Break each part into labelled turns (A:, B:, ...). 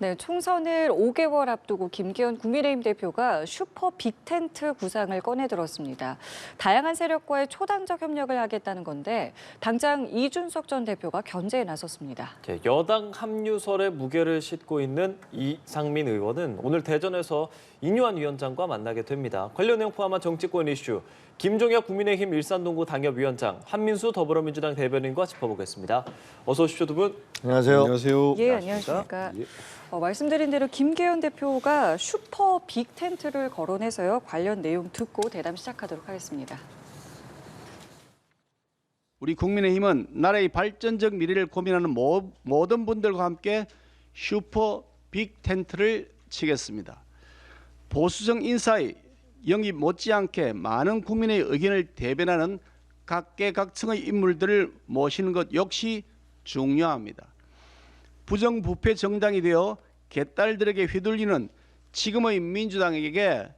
A: 네, 총선을 5개월 앞두고 김기현 국민의힘 대표가 슈퍼 빅텐트 구상을 꺼내들었습니다. 다양한 세력과의 초당적 협력을 하겠다는 건데 당장 이준석 전 대표가 견제에 나섰습니다.
B: 여당 합류설에 무게를 싣고 있는 이상민 의원은 오늘 대전에서 인유한 위원장과 만나게 됩니다. 관련 내용 포함한 정치권 이슈, 김종혁 국민의힘 일산동구 당협위원장, 한민수 더불어민주당 대변인과 짚어보겠습니다. 어서 오십시오, 두 분.
C: 안녕하세요.
D: 안녕하세요.
A: 예, 안녕하십니까. 말씀드린 대로 김기현 대표가 슈퍼 빅텐트를 거론해서요. 관련 내용 듣고 대담 시작하도록 하겠습니다.
D: 우리 국민의힘은 나라의 발전적 미래를 고민하는 모든 분들과 함께 슈퍼 빅텐트를 치겠습니다. 보수적 인사의 영입 못지않게 많은 국민의 의견을 대변하는 각계각층의 인물들을 모시는 것 역시 중요합니다. 부정부패 정당이 되어 개딸들에게 휘둘리는 지금의 민주당에게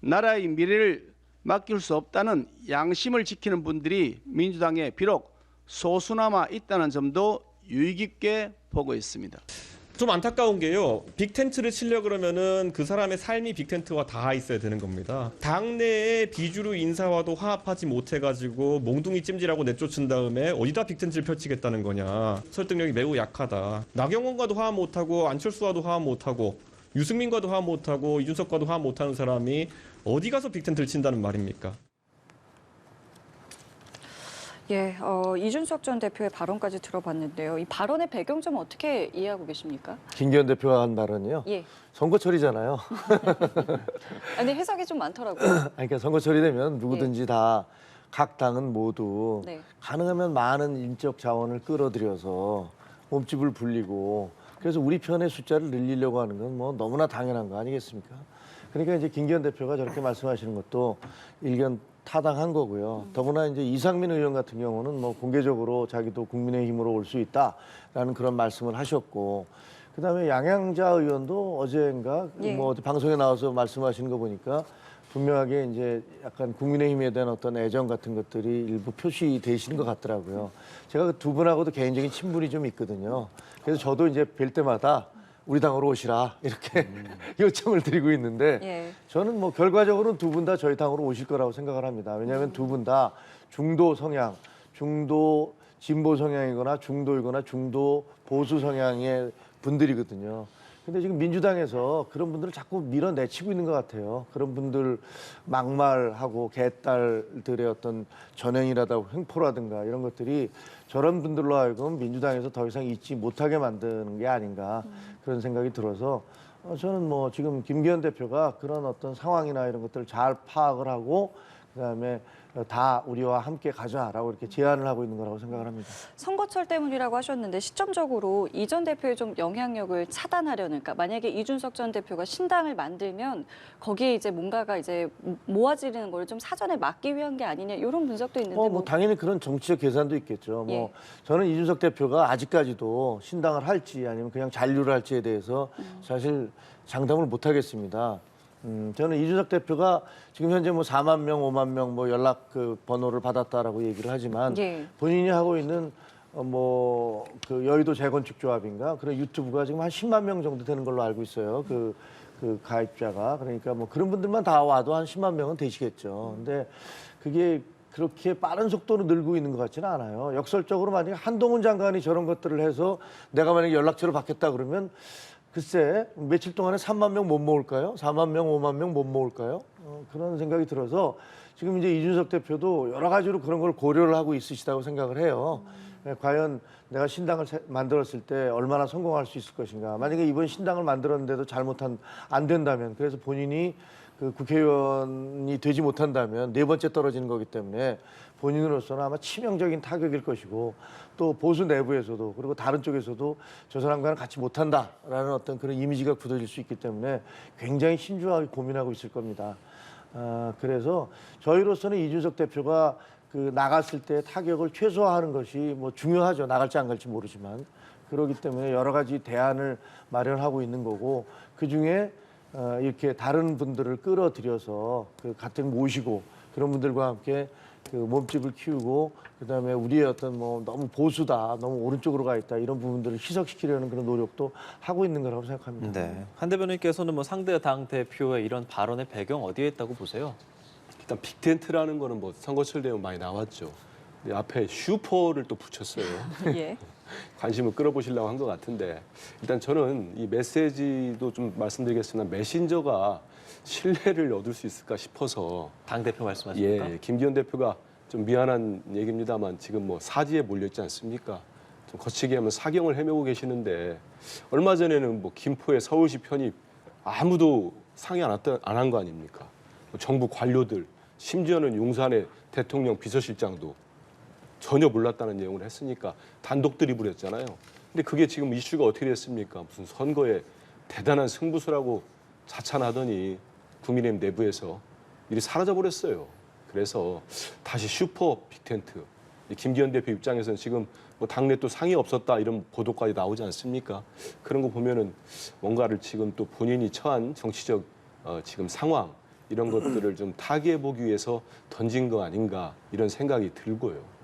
D: 나라의 미래를 맡길 수 없다는 양심을 지키는 분들이 민주당에 비록 소수나마 있다는 점도 유의 깊게 보고 있습니다.
E: 좀 안타까운 게요. 빅텐트를 치려 그러면은 그 사람의 삶이 빅텐트와 닿아 있어야 되는 겁니다. 당내의 비주류 인사와도 화합하지 못해가지고 몽둥이 찜질하고 내쫓은 다음에 어디다 빅텐트를 펼치겠다는 거냐. 설득력이 매우 약하다. 나경원과도 화합 못하고 안철수와도 화합 못하고 유승민과도 화합 못하고 이준석과도 화합 못하는 사람이 어디 가서 빅텐트를 친다는 말입니까?
A: 예, 이준석 전 대표의 발언까지 들어봤는데요. 이 발언의 배경 좀 어떻게 이해하고 계십니까?
C: 김기현 대표가 한 말은요.
A: 예.
C: 선거철이잖아요.
A: 근데 해석이 좀 많더라고요.
C: 그러니까 선거철이 되면 누구든지 다 각 당은 모두
A: 네.
C: 가능하면 많은 인적 자원을 끌어들여서 몸집을 불리고 그래서 우리 편의 숫자를 늘리려고 하는 건 뭐 너무나 당연한 거 아니겠습니까? 그러니까 이제 김기현 대표가 저렇게 말씀하시는 것도 일견 타당한 거고요. 더구나 이제 이상민 의원 같은 경우는 뭐 공개적으로 자기도 국민의힘으로 올 수 있다라는 그런 말씀을 하셨고, 그다음에 양양자 의원도 어제인가
A: 예.
C: 뭐 어디 방송에 나와서 말씀하시는 거 보니까 분명하게 이제 약간 국민의힘에 대한 어떤 애정 같은 것들이 일부 표시되시는 것 같더라고요. 제가 그 두 분하고도 개인적인 친분이 좀 있거든요. 그래서 저도 이제 뵐 때마다 우리 당으로 오시라 이렇게 요청을 드리고 있는데
A: 예.
C: 저는 뭐 결과적으로는 두 분 다 저희 당으로 오실 거라고 생각을 합니다. 왜냐하면 두 분 다 중도 성향, 중도 진보 성향이거나 중도이거나 중도 보수 성향의 분들이거든요. 근데 지금 민주당에서 그런 분들을 자꾸 밀어내치고 있는 것 같아요. 그런 분들 막말하고 개딸들의 어떤 전행이라든가 횡포라든가 이런 것들이 저런 분들로 하여금 민주당에서 더 이상 있지 못하게 만드는 게 아닌가 그런 생각이 들어서 저는 뭐 지금 김기현 대표가 그런 어떤 상황이나 이런 것들을 잘 파악을 하고 그다음에 다 우리와 함께 가자라고 이렇게 제안을 하고 있는 거라고 생각을 합니다.
A: 선거철 때문이라고 하셨는데 시점적으로 이 전 대표의 좀 영향력을 차단하려는, 그러니까 만약에 이준석 전 대표가 신당을 만들면 거기에 이제 뭔가가 이제 모아지는 걸 좀 사전에 막기 위한 게 아니냐 이런 분석도 있는데
C: 뭐 당연히 그런 정치적 계산도 있겠죠. 뭐
A: 예.
C: 저는 이준석 대표가 아직까지도 신당을 할지 아니면 그냥 잔류를 할지에 대해서 사실 장담을 못 하겠습니다. 저는 이준석 대표가 지금 현재 뭐 4만 명, 5만 명 뭐 연락 그 번호를 받았다라고 얘기를 하지만
A: 예.
C: 본인이 하고 있는 뭐 그 여의도 재건축 조합인가 그런 유튜브가 지금 한 10만 명 정도 되는 걸로 알고 있어요. 그 가입자가. 그러니까 뭐 그런 분들만 다 와도 한 10만 명은 되시겠죠. 근데 그게 그렇게 빠른 속도로 늘고 있는 것 같지는 않아요. 역설적으로 만약에 한동훈 장관이 저런 것들을 해서 내가 만약에 연락처를 받겠다 그러면 글쎄 며칠 동안에 3만 명 못 모을까요? 4만 명, 5만 명 못 모을까요? 그런 생각이 들어서 지금 이제 이준석 대표도 여러 가지로 그런 걸 고려를 하고 있으시다고 생각을 해요. 과연 내가 신당을 만들었을 때 얼마나 성공할 수 있을 것인가. 만약에 이번 신당을 만들었는데도 안 된다면 그래서 본인이 그 국회의원이 되지 못한다면 네 번째 떨어지는 거기 때문에 본인으로서는 아마 치명적인 타격일 것이고 또 보수 내부에서도 그리고 다른 쪽에서도 저 사람과는 같이 못한다라는 어떤 그런 이미지가 굳어질 수 있기 때문에 굉장히 신중하게 고민하고 있을 겁니다. 그래서 저희로서는 이준석 대표가 그 나갔을 때 타격을 최소화하는 것이 뭐 중요하죠. 나갈지 안 갈지 모르지만 그렇기 때문에 여러 가지 대안을 마련하고 있는 거고 그 중에 이렇게 다른 분들을 끌어들여서 그 같은 모시고 그런 분들과 함께 그 몸집을 키우고 그다음에 우리의 어떤 뭐 너무 보수다, 너무 오른쪽으로 가 있다 이런 부분들을 희석시키려는 그런 노력도 하고 있는 거라고 생각합니다.
B: 네. 한 대변인께서는 뭐 상대 당 대표의 이런 발언의 배경 어디에 있다고 보세요?
F: 일단 빅텐트라는 거는 뭐 선거철 되면 많이 나왔죠. 근데 앞에 슈퍼를 또 붙였어요.
A: 예.
F: 관심을 끌어보시려고 한 것 같은데 일단 저는 이 메시지도 좀 말씀드리겠으나 메신저가 신뢰를 얻을 수 있을까 싶어서
B: 당 대표 말씀하십니까?
F: 예, 김기현 대표가 좀 미안한 얘기입니다만 지금 뭐 사지에 몰려 있지 않습니까? 좀 거치게 하면 사경을 헤매고 계시는데 얼마 전에는 뭐 김포의 서울시 편입 아무도 상의 안 한 거 아닙니까? 뭐 정부 관료들 심지어는 용산의 대통령 비서실장도 전혀 몰랐다는 내용을 했으니까 단독 드리블 했잖아요. 근데 그게 지금 이슈가 어떻게 됐습니까? 무슨 선거에 대단한 승부수라고 자찬하더니 국민의힘 내부에서 일이 사라져버렸어요. 그래서 다시 슈퍼 빅텐트. 김기현 대표 입장에서는 지금 뭐 당내 또 상의 없었다 이런 보도까지 나오지 않습니까? 그런 거 보면은 뭔가를 지금 또 본인이 처한 정치적 지금 상황 이런 것들을 좀 타개해 보기 위해서 던진 거 아닌가 이런 생각이 들고요.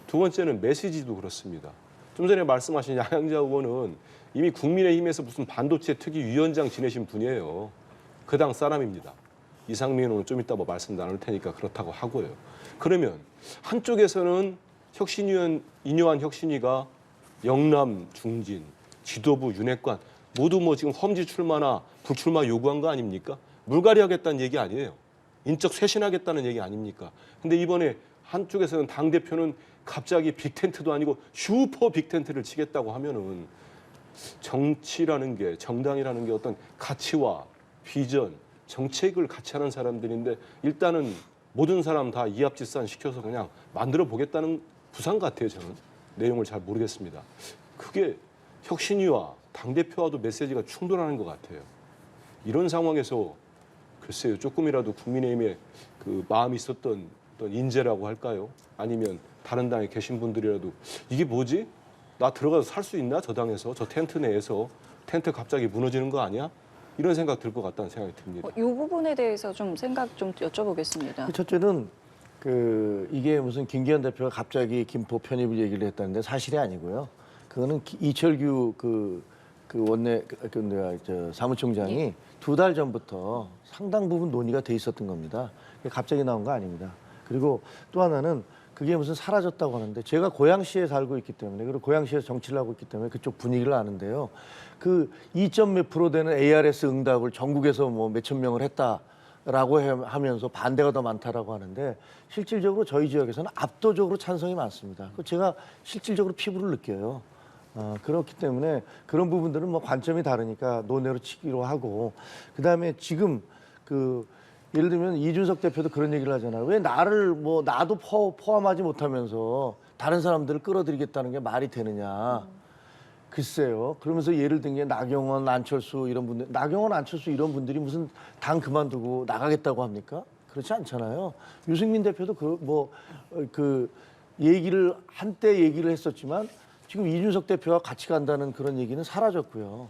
F: 두 번째는 메시지도 그렇습니다. 좀 전에 말씀하신 양양자 의원은 이미 국민의힘에서 무슨 반도체 특위 위원장 지내신 분이에요. 그 당 사람입니다. 이상민 의원은 좀 이따 뭐 말씀 나눌 테니까 그렇다고 하고요. 그러면 한쪽에서는 혁신위원 인요한 혁신위가 영남 중진, 지도부 윤핵관 모두 뭐 지금 험지 출마나 불출마 요구한 거 아닙니까? 물갈이 하겠다는 얘기 아니에요. 인적 쇄신하겠다는 얘기 아닙니까? 근데 이번에 한쪽에서는 당대표는 갑자기 빅텐트도 아니고 슈퍼 빅텐트를 치겠다고 하면은 정치라는 게 정당이라는 게 어떤 가치와 비전, 정책을 같이 하는 사람들인데 일단은 모든 사람 다 이합집산 시켜서 그냥 만들어 보겠다는 부상 같아요. 저는 내용을 잘 모르겠습니다. 그게 혁신위와 당대표와도 메시지가 충돌하는 것 같아요. 이런 상황에서 글쎄요. 조금이라도 국민의힘에 그 마음이 있었던 어떤 인재라고 할까요? 아니면 다른 당에 계신 분들이라도 이게 뭐지? 나 들어가서 살 수 있나? 저 당에서 저 텐트 내에서 텐트 갑자기 무너지는 거 아니야? 이런 생각 들 것 같다는 생각이 듭니다.
A: 이 부분에 대해서 좀 생각 좀 여쭤보겠습니다.
C: 첫째는 이게 무슨 김기현 대표가 갑자기 김포 편입을 얘기를 했다는데 사실이 아니고요. 그거는 이철규 원내 사무총장이 2달 전부터 상당 부분 논의가 돼 있었던 겁니다. 갑자기 나온 거 아닙니다. 그리고 또 하나는 그게 무슨 사라졌다고 하는데 제가 고양시에 살고 있기 때문에 그리고 고양시에서 정치를 하고 있기 때문에 그쪽 분위기를 아는데요. 그 2점 몇 프로 되는 ARS 응답을 전국에서 뭐 몇천 명을 했다라고 하면서 반대가 더 많다라고 하는데 실질적으로 저희 지역에서는 압도적으로 찬성이 많습니다. 제가 실질적으로 피부를 느껴요. 그렇기 때문에 그런 부분들은 뭐 관점이 다르니까 논외로 치기로 하고 그다음에 지금 예를 들면 이준석 대표도 그런 얘기를 하잖아요. 왜 나를 뭐 나도 포함하지 못하면서 다른 사람들을 끌어들이겠다는 게 말이 되느냐. 글쎄요. 그러면서 예를 든 게 나경원, 안철수 이런 분들, 나경원, 안철수 이런 분들이 무슨 당 그만두고 나가겠다고 합니까? 그렇지 않잖아요. 유승민 대표도 얘기를 한때 얘기를 했었지만 지금 이준석 대표와 같이 간다는 그런 얘기는 사라졌고요.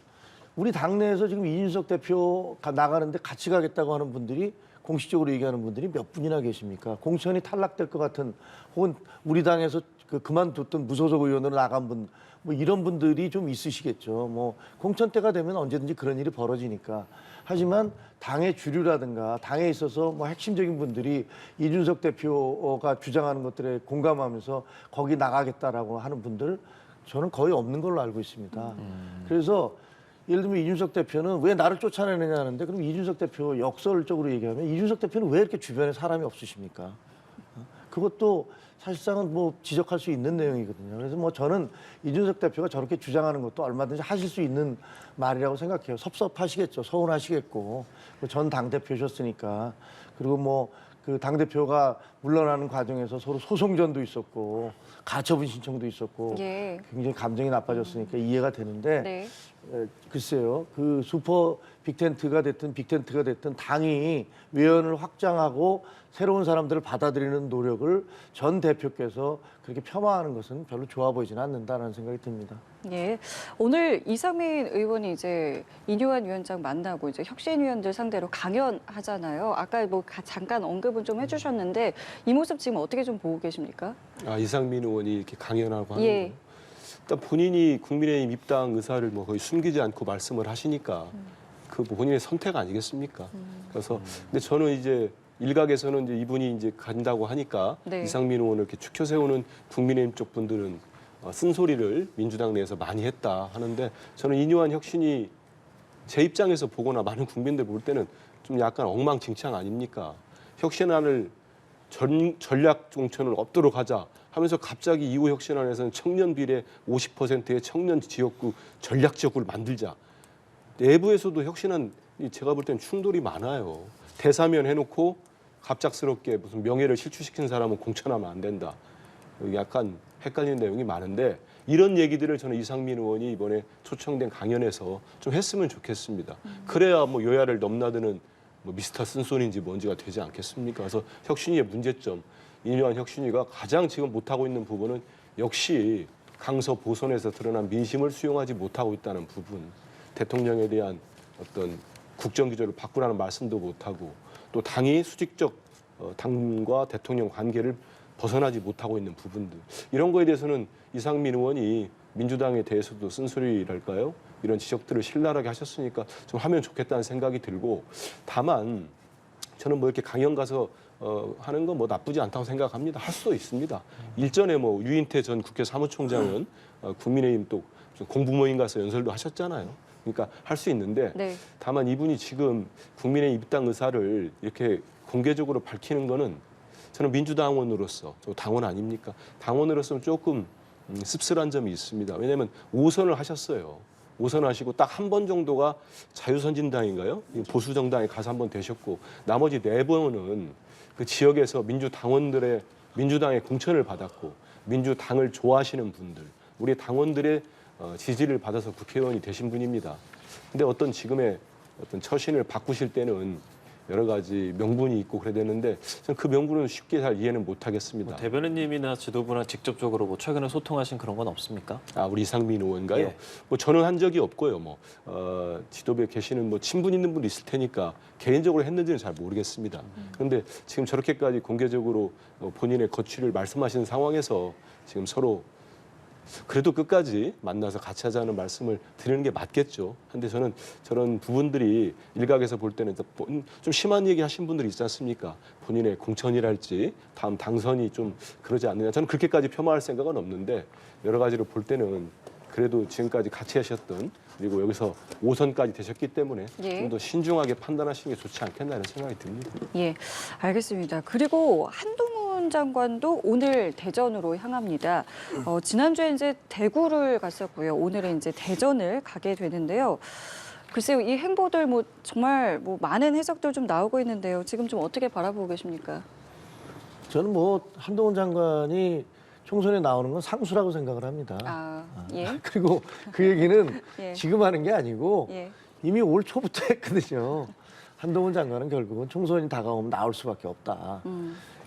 C: 우리 당내에서 지금 이준석 대표가 나가는데 같이 가겠다고 하는 분들이 공식적으로 얘기하는 분들이 몇 분이나 계십니까? 공천이 탈락될 것 같은 혹은 우리 당에서 그만뒀던 무소속 의원으로 나간 분, 뭐 이런 분들이 좀 있으시겠죠. 뭐 공천 때가 되면 언제든지 그런 일이 벌어지니까. 하지만 당의 주류라든가 당에 있어서 뭐 핵심적인 분들이 이준석 대표가 주장하는 것들에 공감하면서 거기 나가겠다라고 하는 분들 저는 거의 없는 걸로 알고 있습니다. 그래서 예를 들면 이준석 대표는 왜 나를 쫓아내느냐 하는데 그럼 이준석 대표 역설적으로 얘기하면 이준석 대표는 왜 이렇게 주변에 사람이 없으십니까? 그것도 사실상은 뭐 지적할 수 있는 내용이거든요. 그래서 뭐 저는 이준석 대표가 저렇게 주장하는 것도 얼마든지 하실 수 있는 말이라고 생각해요. 섭섭하시겠죠. 서운하시겠고. 전 당대표셨으니까. 그리고 뭐 그 당대표가 물러나는 과정에서 서로 소송전도 있었고 가처분 신청도 있었고
A: 예.
C: 굉장히 감정이 나빠졌으니까 이해가 되는데
A: 네.
C: 글쎄요. 그 슈퍼 빅텐트가 됐든 빅텐트가 됐든 당이 외연을 확장하고 새로운 사람들을 받아들이는 노력을 전 대표께서 그렇게 폄하하는 것은 별로 좋아 보이지는 않는다는 생각이 듭니다.
A: 예. 오늘 이상민 의원이 이제 이뇨한 위원장 만나고 이제 혁신위원들 상대로 강연하잖아요. 아까 뭐 잠깐 언급은 좀 해주셨는데 이 모습 지금 어떻게 좀 보고 계십니까?
F: 이상민 의원이 이렇게 강연하고 하는
A: 예.
F: 거예요. 일단 본인이 국민의힘 입당 의사를 뭐 거의 숨기지 않고 말씀을 하시니까 그 본인의 선택 아니겠습니까? 그래서 근데 저는 이제 일각에서는 이제 이분이 이제 간다고 하니까
A: 네.
F: 이상민 의원을 이렇게 추켜 세우는 국민의힘 쪽 분들은 쓴소리를 민주당 내에서 많이 했다 하는데 저는 이뇨한 혁신이 제 입장에서 보거나 많은 국민들 볼 때는 좀 약간 엉망진창 아닙니까? 혁신안을 전략 공천을 없도록 하자 하면서 갑자기 이후 혁신안에서는 청년 비례 50%의 청년 지역구 전략 지역구를 만들자. 내부에서도 혁신안 제가 볼 때는 충돌이 많아요. 대사면 해놓고 갑작스럽게 무슨 명예를 실추시킨 사람은 공천하면 안 된다. 약간 헷갈리는 내용이 많은데 이런 얘기들을 저는 이상민 의원이 이번에 초청된 강연에서 좀 했으면 좋겠습니다. 그래야 뭐 여야를 넘나드는 뭐 미스터 쓴소리인지 뭔지가 되지 않겠습니까? 그래서 혁신위의 문제점, 이뇨한 혁신위가 가장 지금 못하고 있는 부분은 역시 강서 보선에서 드러난 민심을 수용하지 못하고 있다는 부분, 대통령에 대한 어떤 국정기조를 바꾸라는 말씀도 못하고 또 당이 수직적 당과 대통령 관계를 벗어나지 못하고 있는 부분들 이런 거에 대해서는 이상민 의원이 민주당에 대해서도 쓴소리랄까요? 이런 지적들을 신랄하게 하셨으니까 좀 하면 좋겠다는 생각이 들고 다만 저는 뭐 이렇게 강연 가서 하는 건 뭐 나쁘지 않다고 생각합니다. 할 수도 있습니다. 일전에 뭐 유인태 전 국회 사무총장은 국민의힘 또 공부모임 가서 연설도 하셨잖아요. 그러니까 할 수 있는데
A: 네.
F: 다만 이분이 지금 국민의힘 입당 의사를 이렇게 공개적으로 밝히는 거는 저는 민주당원으로서 저 당원 아닙니까? 당원으로서는 조금 씁쓸한 점이 있습니다. 왜냐하면 5선을 하셨어요. 5선 하시고 딱 한 번 정도가 자유선진당인가요? 보수 정당에 가서 한 번 되셨고 나머지 4번은 그 지역에서 민주당원들의 민주당의 공천을 받았고 민주당을 좋아하시는 분들, 우리 당원들의 지지를 받아서 국회의원이 되신 분입니다. 근데 어떤 지금의 어떤 처신을 바꾸실 때는 여러 가지 명분이 있고 그래야 되는데 저는 그 명분은 쉽게 잘 이해는 못 하겠습니다.
B: 대변인님이나 지도부나 직접적으로 뭐 최근에 소통하신 그런 건 없습니까?
F: 우리 이상민 의원가요?
B: 예.
F: 뭐 저는 한 적이 없고요. 뭐 지도부에 계시는 뭐 친분 있는 분이 있을 테니까 개인적으로 했는지는 잘 모르겠습니다. 그런데 지금 저렇게까지 공개적으로 본인의 거취를 말씀하시는 상황에서 지금 서로 그래도 끝까지 만나서 같이 하자는 말씀을 드리는 게 맞겠죠. 근데 저는 저런 부분들이 일각에서 볼 때는 좀 심한 얘기 하신 분들이 있지 않습니까? 본인의 공천이랄지 다음 당선이 좀 그러지 않느냐. 저는 그렇게까지 폄하할 생각은 없는데 여러 가지로 볼 때는 그래도 지금까지 같이 하셨던 그리고 여기서 5선까지 되셨기 때문에
A: 예.
F: 좀 더 신중하게 판단하시는 게 좋지 않겠나 이런 생각이 듭니다.
A: 예, 알겠습니다. 그리고 한동훈 장관도 오늘 대전으로 향합니다. 지난주에 이제 대구를 갔었고요. 오늘은 이제 대전을 가게 되는데요. 글쎄요, 이 행보들 뭐 정말 뭐 많은 해석들 좀 나오고 있는데요. 지금 좀 어떻게 바라보고 계십니까?
C: 저는 뭐 한동훈 장관이 총선에 나오는 건 상수라고 생각을 합니다.
A: 예.
C: 그리고 그 얘기는
A: 예.
C: 지금 하는 게 아니고
A: 예.
C: 이미 올 초부터 했거든요. 한동훈 장관은 결국은 총선이 다가오면 나올 수밖에 없다.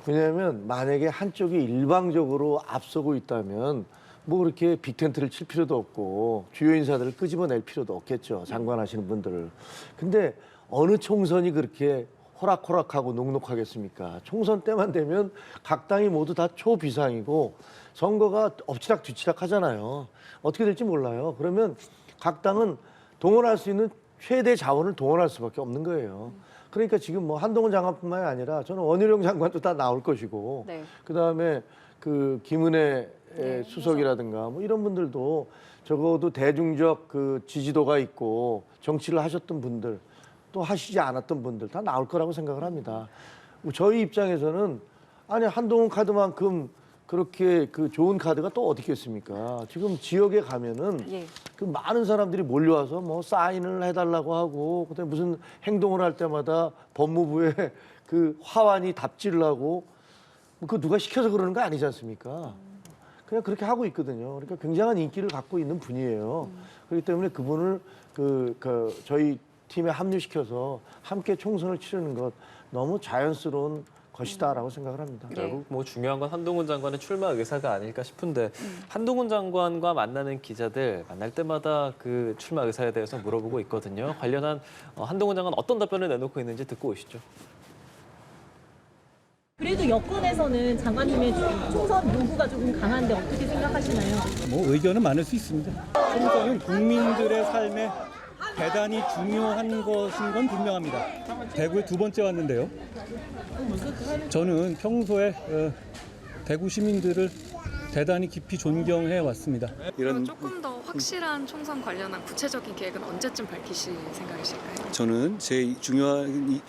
C: 왜냐하면 만약에 한쪽이 일방적으로 앞서고 있다면 뭐 그렇게 빅텐트를 칠 필요도 없고 주요 인사들을 끄집어낼 필요도 없겠죠. 장관하시는 분들을. 근데 어느 총선이 그렇게 호락호락하고 녹록하겠습니까? 총선 때만 되면 각 당이 모두 다 초비상이고 선거가 엎치락 뒤치락 하잖아요. 어떻게 될지 몰라요. 그러면 각 당은 동원할 수 있는 최대 자원을 동원할 수밖에 없는 거예요. 그러니까 지금 뭐 한동훈 장관뿐만이 아니라 저는 원희룡 장관도 다 나올 것이고
A: 네.
C: 그다음에 그 김은혜 수석이라든가 뭐 이런 분들도 적어도 대중적 그 지지도가 있고 정치를 하셨던 분들 또 하시지 않았던 분들 다 나올 거라고 생각을 합니다. 저희 입장에서는 아니 한동훈 카드만큼 그렇게 그 좋은 카드가 또 어디 있겠습니까? 지금 지역에 가면은
A: 예.
C: 그 많은 사람들이 몰려와서 뭐 사인을 해달라고 하고 그다음에 무슨 행동을 할 때마다 법무부에 그 화환이 답지를 하고 그 누가 시켜서 그러는 거 아니지 않습니까? 그냥 그렇게 하고 있거든요. 그러니까 굉장한 인기를 갖고 있는 분이에요. 그렇기 때문에 그분을 저희 팀에 합류시켜서 함께 총선을 치르는 것 너무 자연스러운 것이다라고 생각을 합니다.
A: 네.
B: 결국 뭐 중요한 건 한동훈 장관의 출마 의사가 아닐까 싶은데 한동훈 장관과 만나는 기자들 만날 때마다 그 출마 의사에 대해서 물어보고 있거든요. 관련한 한동훈 장관 어떤 답변을 내놓고 있는지 듣고 오시죠.
G: 그래도 여권에서는 장관님의 총선 요구가 조금 강한데 어떻게 생각하시나요?
H: 뭐 의견은 많을 수 있습니다. 총선은 국민들의 삶에 대단히 중요한 것인 건 분명합니다. 대구에 두 번째 왔는데요. 저는 평소에 대구 시민들을 대단히 깊이 존경해 왔습니다.
I: 그럼 조금 더 확실한 총선 관련한 구체적인 계획은 언제쯤 밝히실 생각이실까요?
H: 저는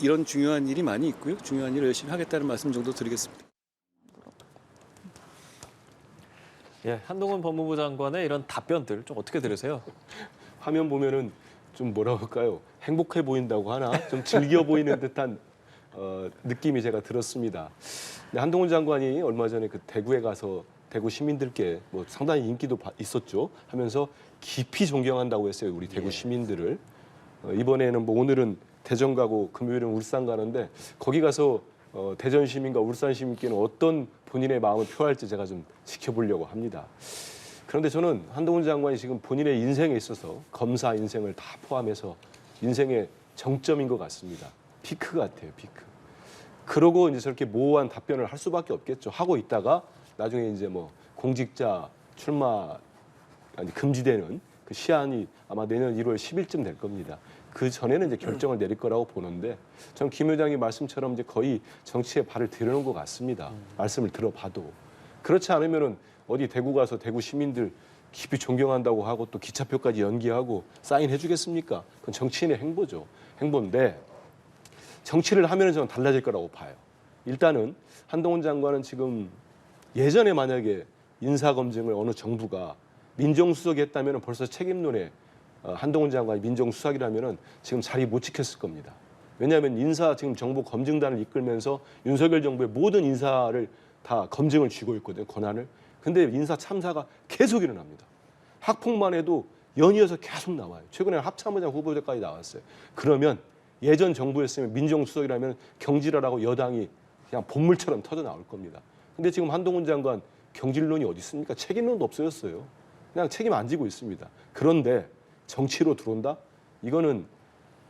H: 이런 중요한 일이 많이 있고요. 중요한 일을 열심히 하겠다는 말씀 정도 드리겠습니다.
B: 예, 한동훈 법무부 장관의 이런 답변들 좀 어떻게 들으세요?
F: 화면 보면은 좀 뭐라 할까요? 행복해 보인다고 하나? 좀 즐겨 보이는 듯한 느낌이 제가 들었습니다. 근데 한동훈 장관이 얼마 전에 그 대구에 가서 대구 시민들께 뭐 상당히 인기도 있었죠. 하면서 깊이 존경한다고 했어요. 우리 대구 시민들을. 이번에는 뭐 오늘은 대전 가고 금요일은 울산 가는데 거기 가서 대전 시민과 울산 시민께는 어떤 본인의 마음을 표할지 제가 좀 지켜보려고 합니다. 그런데 저는 한동훈 장관이 지금 본인의 인생에 있어서 검사 인생을 다 포함해서 인생의 정점인 것 같습니다. 피크 같아요, 피크. 그러고 이제 저렇게 모호한 답변을 할 수밖에 없겠죠. 하고 있다가 나중에 이제 뭐 공직자 출마 금지되는 그 시한이 아마 내년 1월 10일쯤 될 겁니다. 그 전에는 이제 결정을 내릴 거라고 보는데 전 김 회장님 말씀처럼 이제 거의 정치에 발을 들여놓은 것 같습니다. 말씀을 들어봐도. 그렇지 않으면은 어디 대구 가서 대구 시민들 깊이 존경한다고 하고 또 기차표까지 연기하고 사인해 주겠습니까? 그건 정치인의 행보죠. 행보인데 정치를 하면은 저는 달라질 거라고 봐요. 일단은 한동훈 장관은 지금 예전에 만약에 인사검증을 어느 정부가 민정수석이 했다면 벌써 책임론에 한동훈 장관이 민정수석이라면 지금 자리 못 지켰을 겁니다. 왜냐하면 인사 지금 정부 검증단을 이끌면서 윤석열 정부의 모든 인사를 다 검증을 쥐고 있거든요. 권한을. 근데 인사 참사가 계속 일어납니다. 학폭만 해도 연이어서 계속 나와요. 최근에 합참의장 후보자까지 나왔어요. 그러면 예전 정부였으면 민정수석이라면 경질하라고 여당이 그냥 본물처럼 터져 나올 겁니다. 근데 지금 한동훈 장관 경질론이 어디 있습니까? 책임론도 없어졌어요. 그냥 책임 안 지고 있습니다. 그런데 정치로 들어온다? 이거는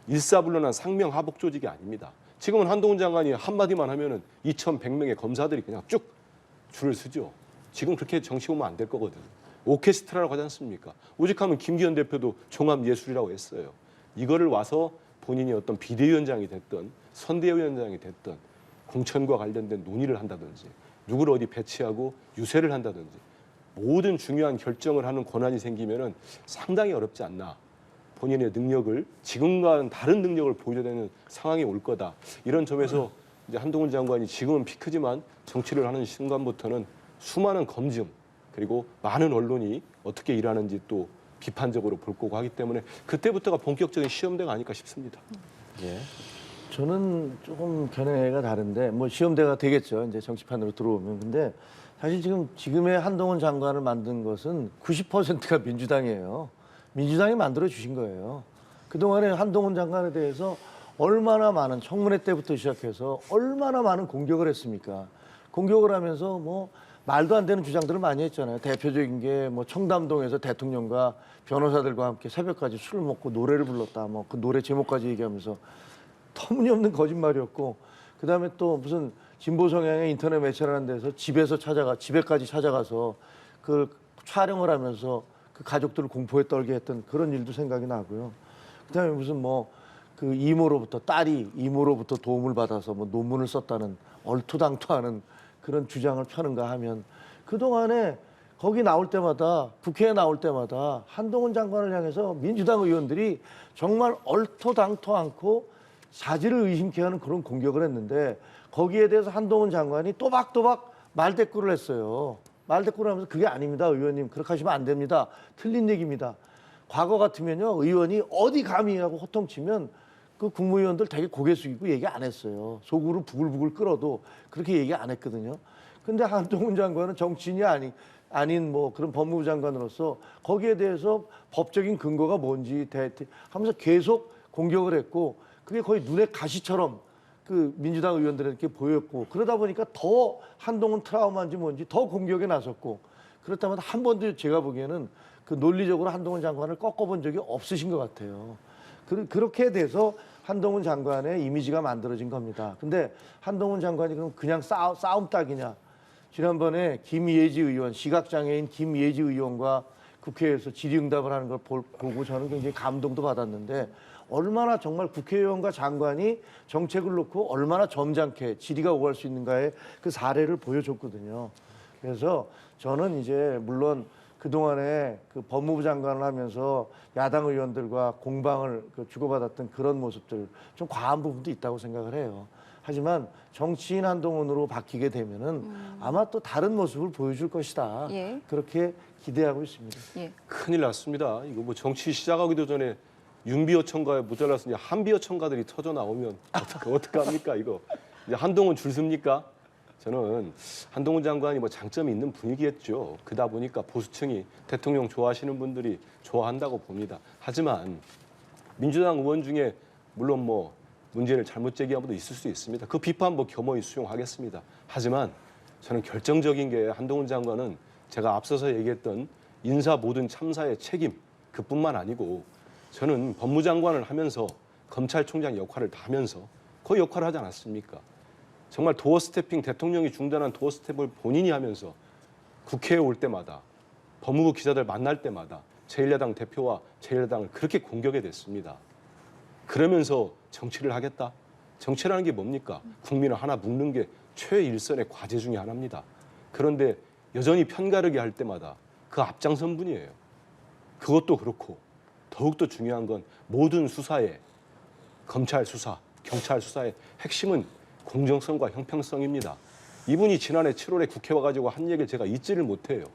F: 일사불란한 상명하복 조직이 아닙니다. 지금은 한동훈 장관이 한마디만 하면은 2,100명의 검사들이 그냥 쭉 줄을 서죠. 지금 그렇게 정치 오면 안 될 거거든요. 오케스트라라고 하지 않습니까? 오직하면 김기현 대표도 종합예술이라고 했어요. 이거를 와서 본인이 어떤 비대위원장이 됐든 선대위원장이 됐든 공천과 관련된 논의를 한다든지 누구를 어디 배치하고 유세를 한다든지 모든 중요한 결정을 하는 권한이 생기면은 상당히 어렵지 않나. 본인의 능력을 지금과는 다른 능력을 보여야 되는 상황이 올 거다. 이런 점에서 이제 한동훈 장관이 지금은 피크지만 정치를 하는 순간부터는 수많은 검증 그리고 많은 언론이 어떻게 일하는지 또 비판적으로 볼 거고 하기 때문에 그때부터가 본격적인 시험대가 아닐까 싶습니다.
B: 예.
C: 저는 조금 견해가 다른데 뭐 시험대가 되겠죠. 이제 정치판으로 들어오면. 근데 사실 지금의 한동훈 장관을 만든 것은 90%가 민주당이에요. 민주당이 만들어 주신 거예요. 그동안에 한동훈 장관에 대해서 얼마나 많은 청문회 때부터 시작해서 얼마나 많은 공격을 했습니까? 공격을 하면서 뭐 말도 안 되는 주장들을 많이 했잖아요. 대표적인 게 뭐 청담동에서 대통령과 변호사들과 함께 새벽까지 술을 먹고 노래를 불렀다. 뭐 그 노래 제목까지 얘기하면서 터무니없는 거짓말이었고, 그다음에 또 무슨 진보 성향의 인터넷 매체라는 데서 집에까지 찾아가서 그 촬영을 하면서 그 가족들을 공포에 떨게 했던 그런 일도 생각이 나고요. 그다음에 무슨 뭐 그 딸이 이모로부터 도움을 받아서 뭐 논문을 썼다는 얼토당토하는 그런 주장을 펴는가 하면 그동안에 거기 나올 때마다 국회에 나올 때마다 한동훈 장관을 향해서 민주당 의원들이 정말 얼토당토 않고 사지를 의심케 하는 그런 공격을 했는데 거기에 대해서 한동훈 장관이 또박또박 말대꾸를 했어요. 말대꾸를 하면서 그게 아닙니다. 의원님 그렇게 하시면 안 됩니다. 틀린 얘기입니다. 과거 같으면요 의원이 어디 감히 하고 호통치면 그 국무위원들 되게 고개 숙이고 얘기 안 했어요. 속으로 부글부글 끓어도 그렇게 얘기 안 했거든요. 근데 한동훈 장관은 정치인이 아닌 뭐 그런 법무부 장관으로서 거기에 대해서 법적인 근거가 뭔지 하면서 계속 공격을 했고 그게 거의 눈에 가시처럼 그 민주당 의원들에게 보였고 그러다 보니까 더 한동훈 트라우마인지 뭔지 더 공격에 나섰고 그렇다면 한 번도 제가 보기에는 그 논리적으로 한동훈 장관을 꺾어본 적이 없으신 것 같아요. 그렇게 돼서 한동훈 장관의 이미지가 만들어진 겁니다. 근데 한동훈 장관이 그럼 그냥 싸움 딱이냐? 지난번에 김예지 의원, 시각장애인 김예지 의원과 국회에서 질의응답을 하는 걸 보고 저는 굉장히 감동도 받았는데 얼마나 정말 국회의원과 장관이 정책을 놓고 얼마나 점잖게 질의가 오갈 수 있는가의 그 사례를 보여줬거든요. 그래서 저는 이제 물론 그동안에 그 법무부 장관을 하면서 야당 의원들과 공방을 주고받았던 그런 모습들 좀 과한 부분도 있다고 생각을 해요. 하지만 정치인 한동훈으로 바뀌게 되면은 아마 또 다른 모습을 보여줄 것이다.
A: 예.
C: 그렇게 기대하고 있습니다.
A: 예.
F: 큰일 났습니다. 이거 뭐 정치 시작하기도 전에 윤비어천가에 모자라서 이제 한비어천가들이 터져 나오면 어떡합니까 이거? 이제 한동훈 줄 섭니까? 저는 한동훈 장관이 뭐 장점이 있는 분위기였죠. 그러다 보니까 보수층이 대통령 좋아하시는 분들이 좋아한다고 봅니다. 하지만 민주당 의원 중에 물론 뭐 문제를 잘못 제기한 분도 있을 수 있습니다. 그 비판 뭐 겸허히 수용하겠습니다. 하지만 저는 결정적인 게 한동훈 장관은 제가 앞서서 얘기했던 인사 모든 참사의 책임 그뿐만 아니고 저는 법무장관을 하면서 검찰총장 역할을 다 하면서 그 역할을 하지 않았습니까? 정말 도어 스태핑 대통령이 중단한 도어 스텝을 본인이 하면서 국회에 올 때마다 법무부 기자들 만날 때마다 제1야당 대표와 제1야당을 그렇게 공격해 댔습니다. 그러면서 정치를 하겠다? 정치라는 게 뭡니까? 국민을 하나 묶는 게 최일선의 과제 중에 하나입니다. 그런데 여전히 편가르게 할 때마다 그 앞장선 분이에요. 그것도 그렇고 더욱더 중요한 건 모든 수사에 검찰 수사, 경찰 수사의 핵심은 공정성과 형평성입니다. 이분이 지난해 7월에 국회 와가지고 한 얘기를 제가 잊지를 못해요.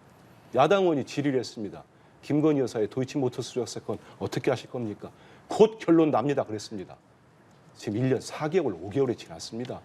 F: 야당 의원이 질의를 했습니다. 김건희 여사의 도이치모터스 조작 사건 어떻게 하실 겁니까? 곧 결론 납니다. 그랬습니다. 지금 1년 4개월, 5개월이 지났습니다.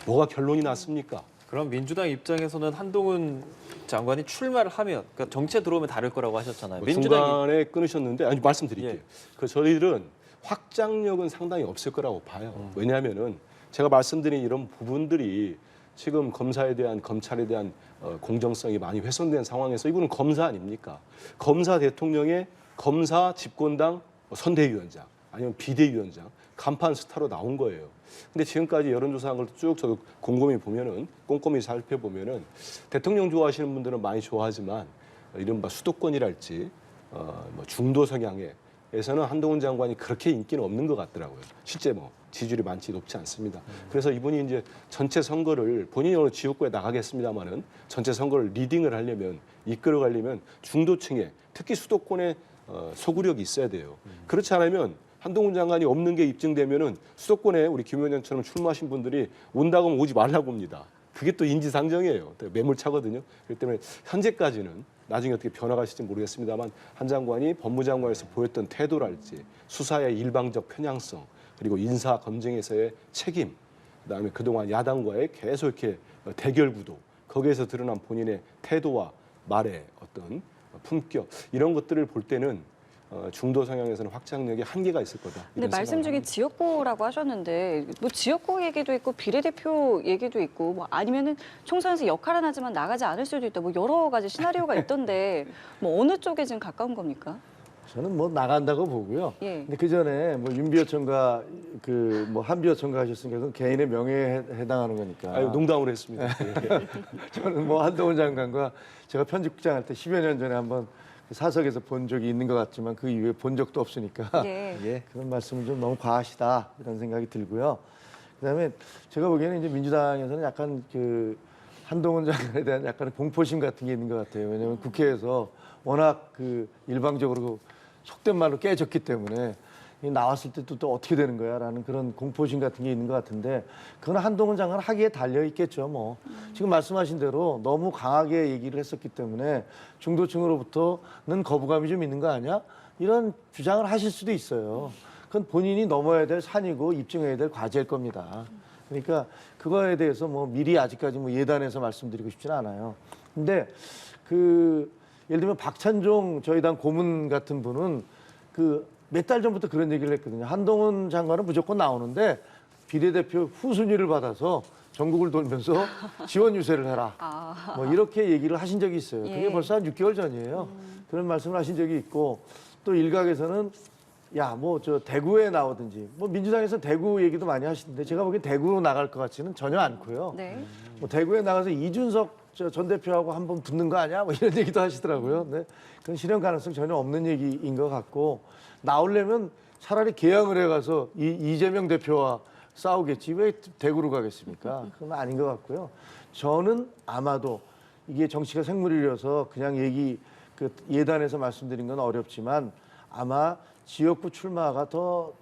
F: 뭐가 결론이 났습니까?
B: 그럼 민주당 입장에서는 한동훈 장관이 출마를 하면 그러니까 정치에 들어오면 다를 거라고 하셨잖아요.
F: 뭐 중간에 끊으셨는데 아니 말씀드릴게요.
B: 예.
F: 그 저희들은 확장력은 상당히 없을 거라고 봐요. 왜냐하면은 제가 말씀드린 이런 부분들이 지금 검사에 대한 검찰에 대한 공정성이 많이 훼손된 상황에서 이분은 검사 아닙니까? 검사 대통령의 검사 집권당 선대위원장 아니면 비대위원장 간판 스타로 나온 거예요. 근데 지금까지 여론조사한 걸 쭉 저도 꼼꼼히 살펴보면은 대통령 좋아하시는 분들은 많이 좋아하지만 이른바 수도권이랄지 뭐 중도 성향에서는 한동훈 장관이 그렇게 인기는 없는 것 같더라고요. 실제 뭐 지지율이 많지 높지 않습니다. 그래서 이분이 이제 전체 선거를 본인이 오늘 지역구에 나가겠습니다마는 전체 선거를 리딩을 하려면 이끌어가려면 중도층에 특히 수도권에 소구력이 있어야 돼요. 그렇지 않으면 한동훈 장관이 없는 게 입증되면은 수도권에 우리 김 의원처럼 출마하신 분들이 온다고 하면 오지 말라고 합니다. 그게 또 인지상정이에요. 매몰차거든요. 그렇기 때문에 현재까지는 나중에 어떻게 변화가 있을지 모르겠습니다만 한 장관이 법무장관에서 보였던 태도랄지 수사의 일방적 편향성 그리고 인사 검증에서의 책임 그다음에 그동안 야당과의 계속 이렇게 대결 구도 거기에서 드러난 본인의 태도와 말의 어떤 품격 이런 것들을 볼 때는 중도 성향에서는 확장력에 한계가 있을 거다.
A: 근데 말씀 중에 지역구라고 하셨는데 뭐 지역구 얘기도 있고 비례대표 얘기도 있고 뭐 아니면은 총선에서 역할은 하지만 나가지 않을 수도 있다. 뭐 여러 가지 시나리오가 있던데 뭐 어느 쪽에 지금 가까운 겁니까?
C: 저는 뭐 나간다고 보고요.
A: 예.
C: 근데 그 전에 뭐 윤비어천가 그 뭐 한비어천가 하셨으니까 그건 개인의 명예에 해당하는 거니까.
F: 아유, 농담으로 했습니다.
C: 저는 뭐 한동훈 장관과 제가 편집국장 할 때 10여 년 전에 한번 사석에서 본 적이 있는 것 같지만 그 이후에 본 적도 없으니까
A: 예.
C: 그런 말씀은 좀 너무 과하시다 이런 생각이 들고요. 그다음에 제가 보기에는 이제 민주당에서는 약간 그 한동훈 장관에 대한 약간의 공포심 같은 게 있는 것 같아요. 왜냐하면 국회에서 워낙 그 일방적으로 속된 말로 깨졌기 때문에 나왔을 때 또 어떻게 되는 거야라는 그런 공포심 같은 게 있는 것 같은데 그건 한동훈 장관 하기에 달려 있겠죠. 뭐 지금 말씀하신 대로 너무 강하게 얘기를 했었기 때문에 중도층으로부터는 거부감이 좀 있는 거 아니야? 이런 주장을 하실 수도 있어요. 그건 본인이 넘어야 될 산이고 입증해야 될 과제일 겁니다. 그러니까 그거에 대해서 뭐 미리 아직까지 뭐 예단해서 말씀드리고 싶지는 않아요. 근데 그 예를 들면 박찬종 저희 당 고문 같은 분은 그 몇 달 전부터 그런 얘기를 했거든요. 한동훈 장관은 무조건 나오는데 비례대표 후순위를 받아서 전국을 돌면서 지원 유세를 해라. 뭐 이렇게 얘기를 하신 적이 있어요. 그게
A: 예.
C: 벌써 한 6개월 전이에요. 그런 말씀을 하신 적이 있고 또 일각에서는 야, 뭐 저 대구에 나오든지 뭐 민주당에서 대구 얘기도 많이 하시는데 제가 보기엔 대구로 나갈 것 같지는 전혀 않고요.
A: 네.
C: 뭐 대구에 나가서 이준석 전 대표하고 한번 붙는 거 아니야? 뭐 이런 얘기도 하시더라고요. 네. 그건 실현 가능성 전혀 없는 얘기인 것 같고 나오려면 차라리 개항을 해가서 이재명 대표와 싸우겠지 왜 대구로 가겠습니까? 그건 아닌 것 같고요. 저는 아마도 이게 정치가 생물이라서 그냥 얘기 그 예단에서 말씀드린 건 어렵지만 아마 지역구 출마가 더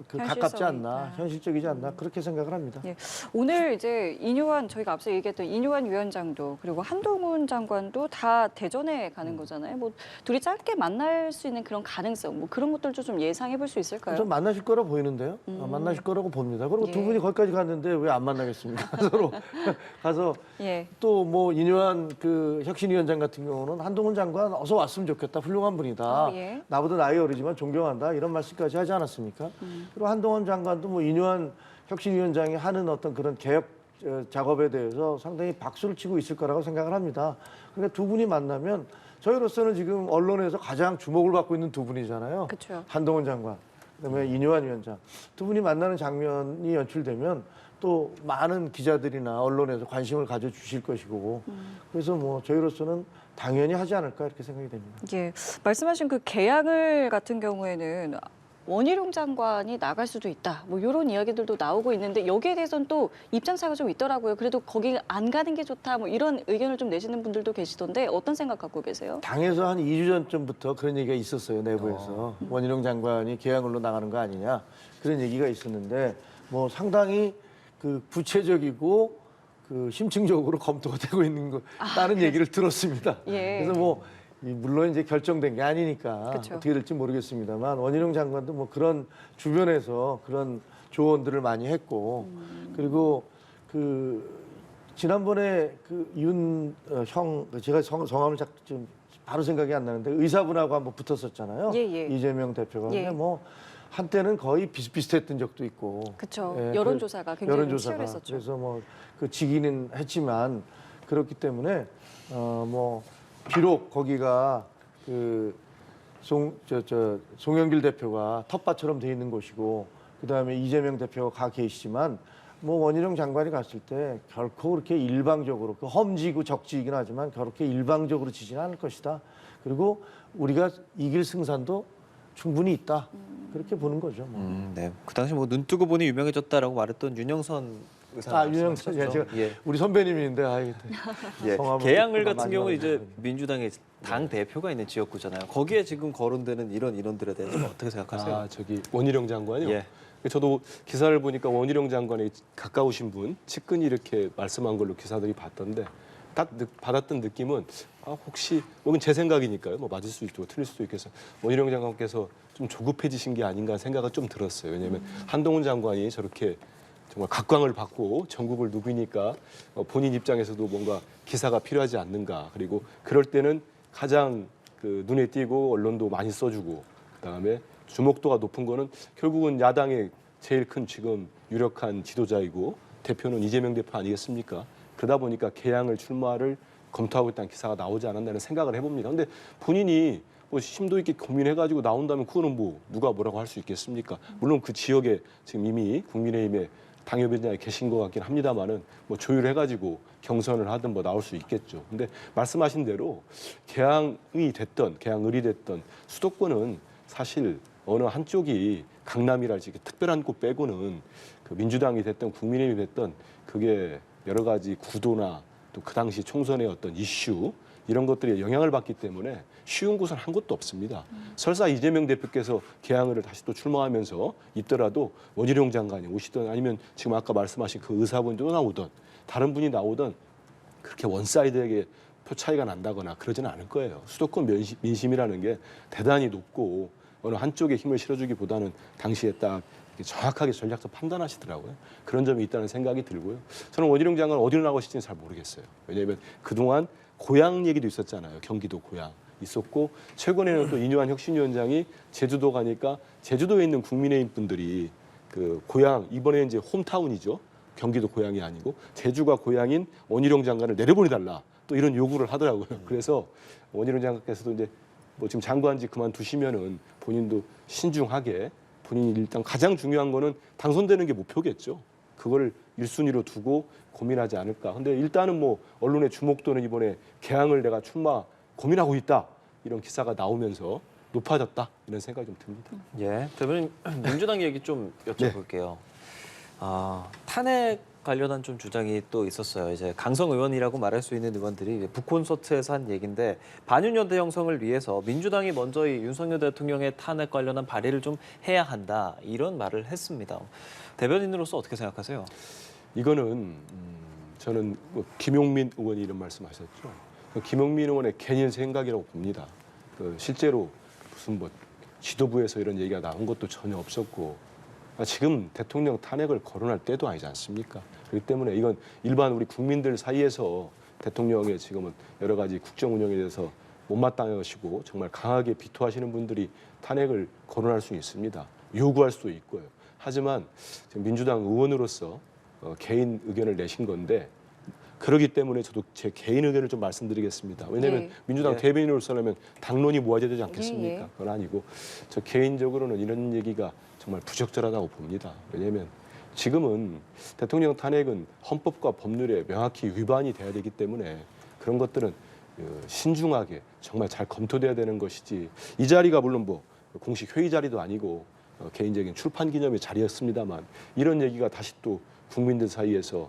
C: 그 가깝지 않나,
A: 현실성이
C: 현실적이지 않나 그렇게 생각을 합니다.
A: 예. 오늘 이제 인요한 저희가 앞서 얘기했던 인요한 위원장도 그리고 한동훈 장관도 다 대전에 가는 거잖아요. 뭐 둘이 짧게 만날 수 있는 그런 가능성, 뭐 그런 것들도 좀 예상해 볼 수 있을까요?
C: 좀 만나실 거라 보이는데요. 만나실 거라고 봅니다. 그리고 두
A: 예.
C: 분이 거기까지 갔는데 왜 안 만나겠습니까? 서로 가서
A: 예.
C: 또 뭐 인요한 그 혁신위원장 같은 경우는 한동훈 장관 어서 왔으면 좋겠다. 훌륭한 분이다.
A: 예.
C: 나보다 나이 어리지만 존경한다. 이런 말씀까지 하지 않았습니까? 그리고 한동훈 장관도 뭐 인요한 혁신위원장이 하는 어떤 그런 개혁 작업에 대해서 상당히 박수를 치고 있을 거라고 생각을 합니다. 그러니까 두 분이 만나면 저희로서는 지금 언론에서 가장 주목을 받고 있는 두 분이잖아요.
A: 그쵸.
C: 한동훈 장관, 그다음에 인요한 위원장. 두 분이 만나는 장면이 연출되면 또 많은 기자들이나 언론에서 관심을 가져주실 것이고 그래서 뭐 저희로서는 당연히 하지 않을까 이렇게 생각이 됩니다.
A: 예. 말씀하신 그 개항을 같은 경우에는 원희룡 장관이 나갈 수도 있다. 뭐 이런 이야기들도 나오고 있는데 여기에 대해서는 또 입장차가 좀 있더라고요. 그래도 거기 안 가는 게 좋다. 뭐 이런 의견을 좀 내시는 분들도 계시던데 어떤 생각 갖고 계세요?
C: 당에서 한 2주 전쯤부터 그런 얘기가 있었어요. 내부에서. 원희룡 장관이 개항으로 나가는 거 아니냐. 그런 얘기가 있었는데 뭐 상당히 그 구체적이고 그 심층적으로 검토가 되고 있는 거 다른 얘기를 들었습니다.
A: 예.
C: 그래서 뭐 물론 이제 결정된 게 아니니까
A: 그쵸.
C: 어떻게 될지 모르겠습니다만 원희룡 장관도 뭐 그런 주변에서 그런 조언들을 많이 했고 그리고 그 지난번에 그 윤 형 제가 성함을 좀 바로 생각이 안 나는데 의사분하고 한번 붙었었잖아요.
A: 예, 예.
C: 이재명 대표가.
A: 예.
C: 근데 뭐 한때는 거의 비슷비슷했던 적도 있고.
A: 그쵸.
C: 예,
A: 여론조사가
C: 그
A: 굉장히
C: 여론조사가.
A: 치열했었죠.
C: 그래서 뭐 그 지기는 했지만 그렇기 때문에 뭐 비록 거기가 그 송영길 대표가 텃밭처럼 돼 있는 곳이고 그다음에 이재명 대표가 가 계시지만 뭐 원희룡 장관이 갔을 때 결코 그렇게 일방적으로 그 험지고 적지이긴 하지만 그렇게 일방적으로 지지는 않을 것이다. 그리고 우리가 이길 승산도 충분히 있다. 그렇게 보는 거죠. 뭐.
B: 네. 그 당시 뭐 눈 뜨고 보니 유명해졌다라고 말했던 윤영선 의사.
C: 윤영선 예, 제가
B: 예.
C: 우리 선배님인데
B: 예.
C: 성함을
B: 개항을
C: 많이
B: 같은 경우는 이제
C: 말하거든요.
B: 민주당의 당 대표가 있는 지역구잖아요. 거기에 지금 거론되는 이런 인원들에 대해서 어떻게 생각하세요?
F: 아, 저기 원희룡 장관이요?
B: 예.
F: 저도 기사를 보니까 원희룡 장관에 가까우신 분, 측근이 이렇게 말씀한 걸로 기사들이 봤던데 딱 받았던 느낌은 혹시 이건 제 생각이니까요. 뭐 맞을 수 있고 틀릴 수도 있겠어. 원희룡 장관께서 좀 조급해지신 게 아닌가 생각은 좀 들었어요. 왜냐하면 한동훈 장관이 저렇게 정말 각광을 받고 전국을 누비니까 본인 입장에서도 뭔가 기사가 필요하지 않는가. 그리고 그럴 때는 가장 그 눈에 띄고 언론도 많이 써주고 그다음에 주목도가 높은 거는 결국은 야당의 제일 큰 지금 유력한 지도자이고 대표는 이재명 대표 아니겠습니까? 그러다 보니까 개항을 출마를 검토하고 있다는 기사가 나오지 않았나는 생각을 해봅니다. 근데 본인이 뭐 심도 있게 고민해가지고 나온다면 그거는 뭐 누가 뭐라고 할 수 있겠습니까? 물론 그 지역에 지금 이미 국민의힘에 당협위원장에 계신 것 같긴 합니다만은 뭐 조율해가지고 경선을 하든 뭐 나올 수 있겠죠. 근데 말씀하신 대로 개항이 됐던 개항을이 됐던 수도권은 사실 어느 한쪽이 강남이랄지 특별한 곳 빼고는 그 민주당이 됐던 국민의힘이 됐던 그게 여러 가지 구도나 또 그 당시 총선의 어떤 이슈 이런 것들이 영향을 받기 때문에 쉬운 곳은 한 곳도 없습니다. 설사 이재명 대표께서 개항을 다시 또 출마하면서 있더라도 원희룡 장관이 오시든 아니면 지금 아까 말씀하신 그 의사분이 또 나오던 다른 분이 나오던 그렇게 원사이드하게 표 차이가 난다거나 그러지는 않을 거예요. 수도권 민심이라는 게 대단히 높고 어느 한쪽에 힘을 실어주기보다는 당시에 딱 정확하게 전략적 판단하시더라고요. 그런 점이 있다는 생각이 들고요. 저는 원희룡 장관 어디로 나가실지는 잘 모르겠어요. 왜냐하면 그동안 고향 얘기도 있었잖아요. 경기도 고향 있었고 최근에는 또 이뇨한 혁신위원장이 제주도 가니까 제주도에 있는 국민의힘 분들이 그 고향 이번에 이제 홈타운이죠. 경기도 고향이 아니고 제주가 고향인 원희룡 장관을 내려보내달라 또 이런 요구를 하더라고요. 그래서 원희룡 장관께서도 이제 뭐 지금 장관직 그만두시면은 본인도 신중하게 본인이 일단 가장 중요한 거는 당선되는 게 목표겠죠. 그걸 1순위로 두고 고민하지 않을까. 근데 일단은 뭐 언론의 주목도는 이번에 개항을 내가 출마 고민하고 있다 이런 기사가 나오면서 높아졌다 이런 생각이 좀 듭니다.
B: 예, 대표님 민주당 얘기 좀 여쭤볼게요. 탄핵 관련한 좀 주장이 또 있었어요. 이제 강성 의원이라고 말할 수 있는 의원들이 북콘서트에서 한 얘기인데 반윤연대 형성을 위해서 민주당이 먼저 이 윤석열 대통령의 탄핵 관련한 발의를 좀 해야 한다 이런 말을 했습니다. 대변인으로서 어떻게 생각하세요?
F: 이거는 저는 뭐 김용민 의원이 이런 말씀하셨죠. 김용민 의원의 개인 생각이라고 봅니다. 실제로 무슨 뭐 지도부에서 이런 얘기가 나온 것도 전혀 없었고 지금 대통령 탄핵을 거론할 때도 아니지 않습니까? 그렇기 때문에 이건 일반 우리 국민들 사이에서 대통령의 지금은 여러 가지 국정 운영에 대해서 못마땅하시고 정말 강하게 비토하시는 분들이 탄핵을 거론할 수 있습니다. 요구할 수도 있고요. 하지만 지금 민주당 의원으로서 개인 의견을 내신 건데 그렇기 때문에 저도 제 개인 의견을 좀 말씀드리겠습니다. 왜냐하면
A: 네.
F: 민주당 대변인으로서라면 당론이 모아져야 되지 않겠습니까?
A: 예, 예.
F: 그건 아니고 저 개인적으로는 이런 얘기가 정말 부적절하다고 봅니다. 왜냐하면 지금은 대통령 탄핵은 헌법과 법률에 명확히 위반이 돼야 되기 때문에 그런 것들은 신중하게 정말 잘 검토돼야 되는 것이지 이 자리가 물론 뭐 공식 회의 자리도 아니고 개인적인 출판 기념의 자리였습니다만 이런 얘기가 다시 또 국민들 사이에서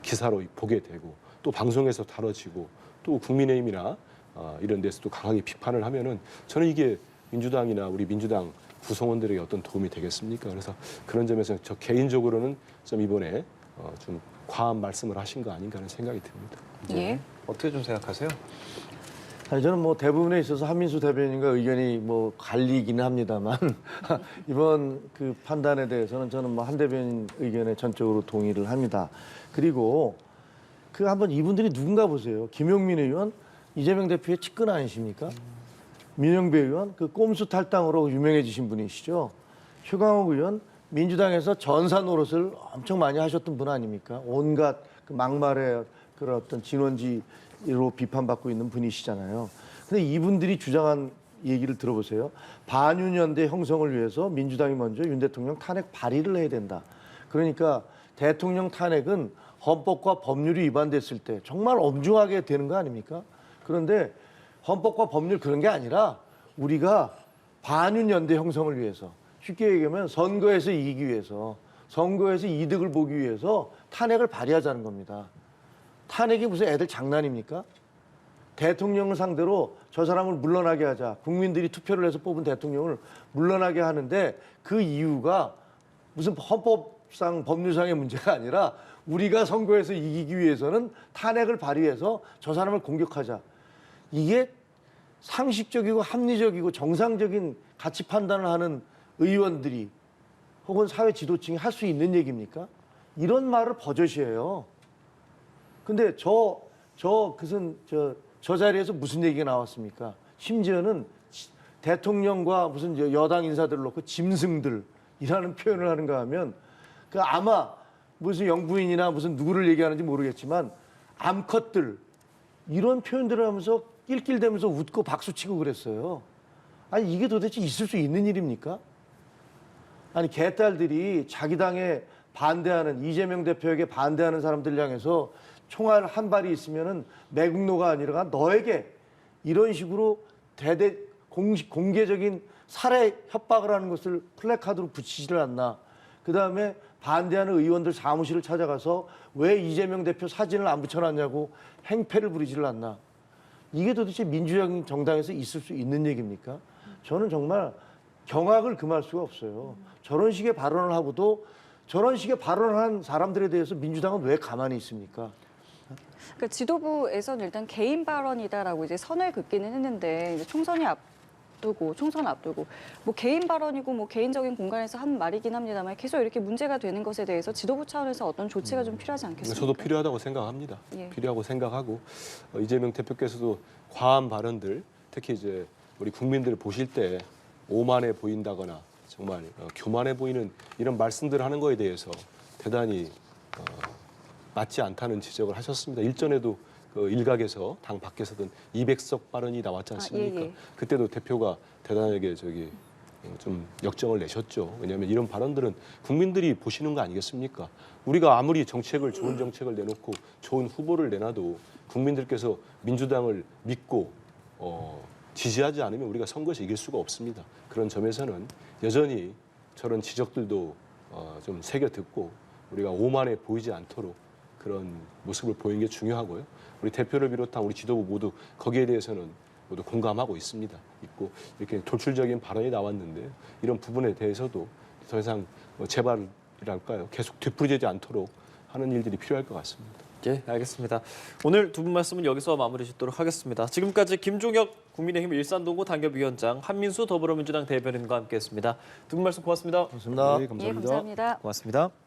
F: 기사로 보게 되고 또 방송에서 다뤄지고 또 국민의힘이나 이런 데서도 강하게 비판을 하면은 저는 이게 민주당이나 우리 민주당 구성원들에게 어떤 도움이 되겠습니까? 그래서 그런 점에서 저 개인적으로는 좀 이번에 좀 과한 말씀을 하신 거 아닌가 하는 생각이 듭니다.
A: 예.
B: 어떻게 좀 생각하세요?
C: 아니, 저는 뭐 대부분에 있어서 한민수 대변인과 의견이 뭐 갈리기는 합니다만 이번 그 판단에 대해서는 저는 뭐 한 대변인 의견에 전적으로 동의를 합니다. 그리고 그 한번 이분들이 누군가 보세요. 김용민 의원, 이재명 대표의 측근 아니십니까? 민영배 의원, 그 꼼수 탈당으로 유명해지신 분이시죠. 최강욱 의원, 민주당에서 전사 노릇을 엄청 많이 하셨던 분 아닙니까? 온갖 그 막말의 그런 어떤 진원지로 비판받고 있는 분이시잖아요. 근데 이분들이 주장한 얘기를 들어보세요. 반윤연대 형성을 위해서 민주당이 먼저 윤 대통령 탄핵 발의를 해야 된다. 그러니까 대통령 탄핵은 헌법과 법률이 위반됐을 때 정말 엄중하게 되는 거 아닙니까? 그런데 헌법과 법률 그런 게 아니라 우리가 반윤연대 형성을 위해서 쉽게 얘기하면 선거에서 이기기 위해서 선거에서 이득을 보기 위해서 탄핵을 발의하자는 겁니다. 탄핵이 무슨 애들 장난입니까? 대통령을 상대로 저 사람을 물러나게 하자. 국민들이 투표를 해서 뽑은 대통령을 물러나게 하는데 그 이유가 무슨 헌법상 법률상의 문제가 아니라 우리가 선거에서 이기기 위해서는 탄핵을 발의해서 저 사람을 공격하자. 이게 상식적이고 합리적이고 정상적인 가치 판단을 하는 의원들이 혹은 사회 지도층이 할 수 있는 얘기입니까? 이런 말을 버젓이에요. 근데 저 자리에서 무슨 얘기가 나왔습니까? 심지어는 대통령과 무슨 여당 인사들을 놓고 짐승들이라는 표현을 하는가 하면 그 아마 무슨 영부인이나 무슨 누구를 얘기하는지 모르겠지만 암컷들 이런 표현들을 하면서 낄낄대면서 웃고 박수치고 그랬어요. 아니 이게 도대체 있을 수 있는 일입니까? 아니 개딸들이 자기 당에 반대하는 이재명 대표에게 반대하는 사람들 향해서 총알 한 발이 있으면은 매국노가 아니라 너에게 이런 식으로 공개적인 살해 협박을 하는 것을 플래카드로 붙이지를 않나. 그다음에 반대하는 의원들 사무실을 찾아가서 왜 이재명 대표 사진을 안 붙여놨냐고 행패를 부리지를 않나. 이게 도대체 민주적인 정당에서 있을 수 있는 얘기입니까? 저는 정말 경악을 금할 수가 없어요. 저런 식의 발언을 하고도 저런 식의 발언을 한 사람들에 대해서 민주당은 왜 가만히 있습니까?
A: 그러니까 지도부에서는 일단 개인 발언이다라고 이제 선을 긋기는 했는데 이제 총선이 앞두고 총선 앞두고 뭐 개인 발언이고 뭐 개인적인 공간에서 한 말이긴 합니다만 계속 이렇게 문제가 되는 것에 대해서 지도부 차원에서 어떤 조치가 좀 필요하지 않겠습니까?
F: 저도 필요하다고 생각합니다.
A: 예.
F: 필요하고 생각하고 이재명 대표께서도 과한 발언들 특히 이제 우리 국민들 보실 때 오만해 보인다거나 정말 교만해 보이는 이런 말씀들을 하는 거에 대해서 대단히 맞지 않다는 지적을 하셨습니다. 일전에도 그 일각에서 당 밖에서든 200석 발언이 나왔지 않습니까?
A: 예.
F: 그때도 대표가 대단하게 좀 역정을 내셨죠. 왜냐하면 이런 발언들은 국민들이 보시는 거 아니겠습니까? 우리가 아무리 정책을 좋은 정책을 내놓고 좋은 후보를 내놔도 국민들께서 민주당을 믿고 지지하지 않으면 우리가 선거에서 이길 수가 없습니다. 그런 점에서는 여전히 저런 지적들도 좀 새겨 듣고 우리가 오만해 보이지 않도록 그런 모습을 보이는 게 중요하고요. 우리 대표를 비롯한 우리 지도부 모두 거기에 대해서는 모두 공감하고 있고 이렇게 돌출적인 발언이 나왔는데 이런 부분에 대해서도 더 이상 재발이랄까요? 계속 되풀이되지 않도록 하는 일들이 필요할 것 같습니다.
B: 예, 알겠습니다. 오늘 두 분 말씀은 여기서 마무리 짓도록 하겠습니다. 지금까지 김종혁 국민의힘 일산동구 당협위원장, 한민수 더불어민주당 대변인과 함께했습니다. 두 분 말씀 고맙습니다.
C: 고맙습니다.
B: 네,
A: 예, 감사합니다.
B: 고맙습니다.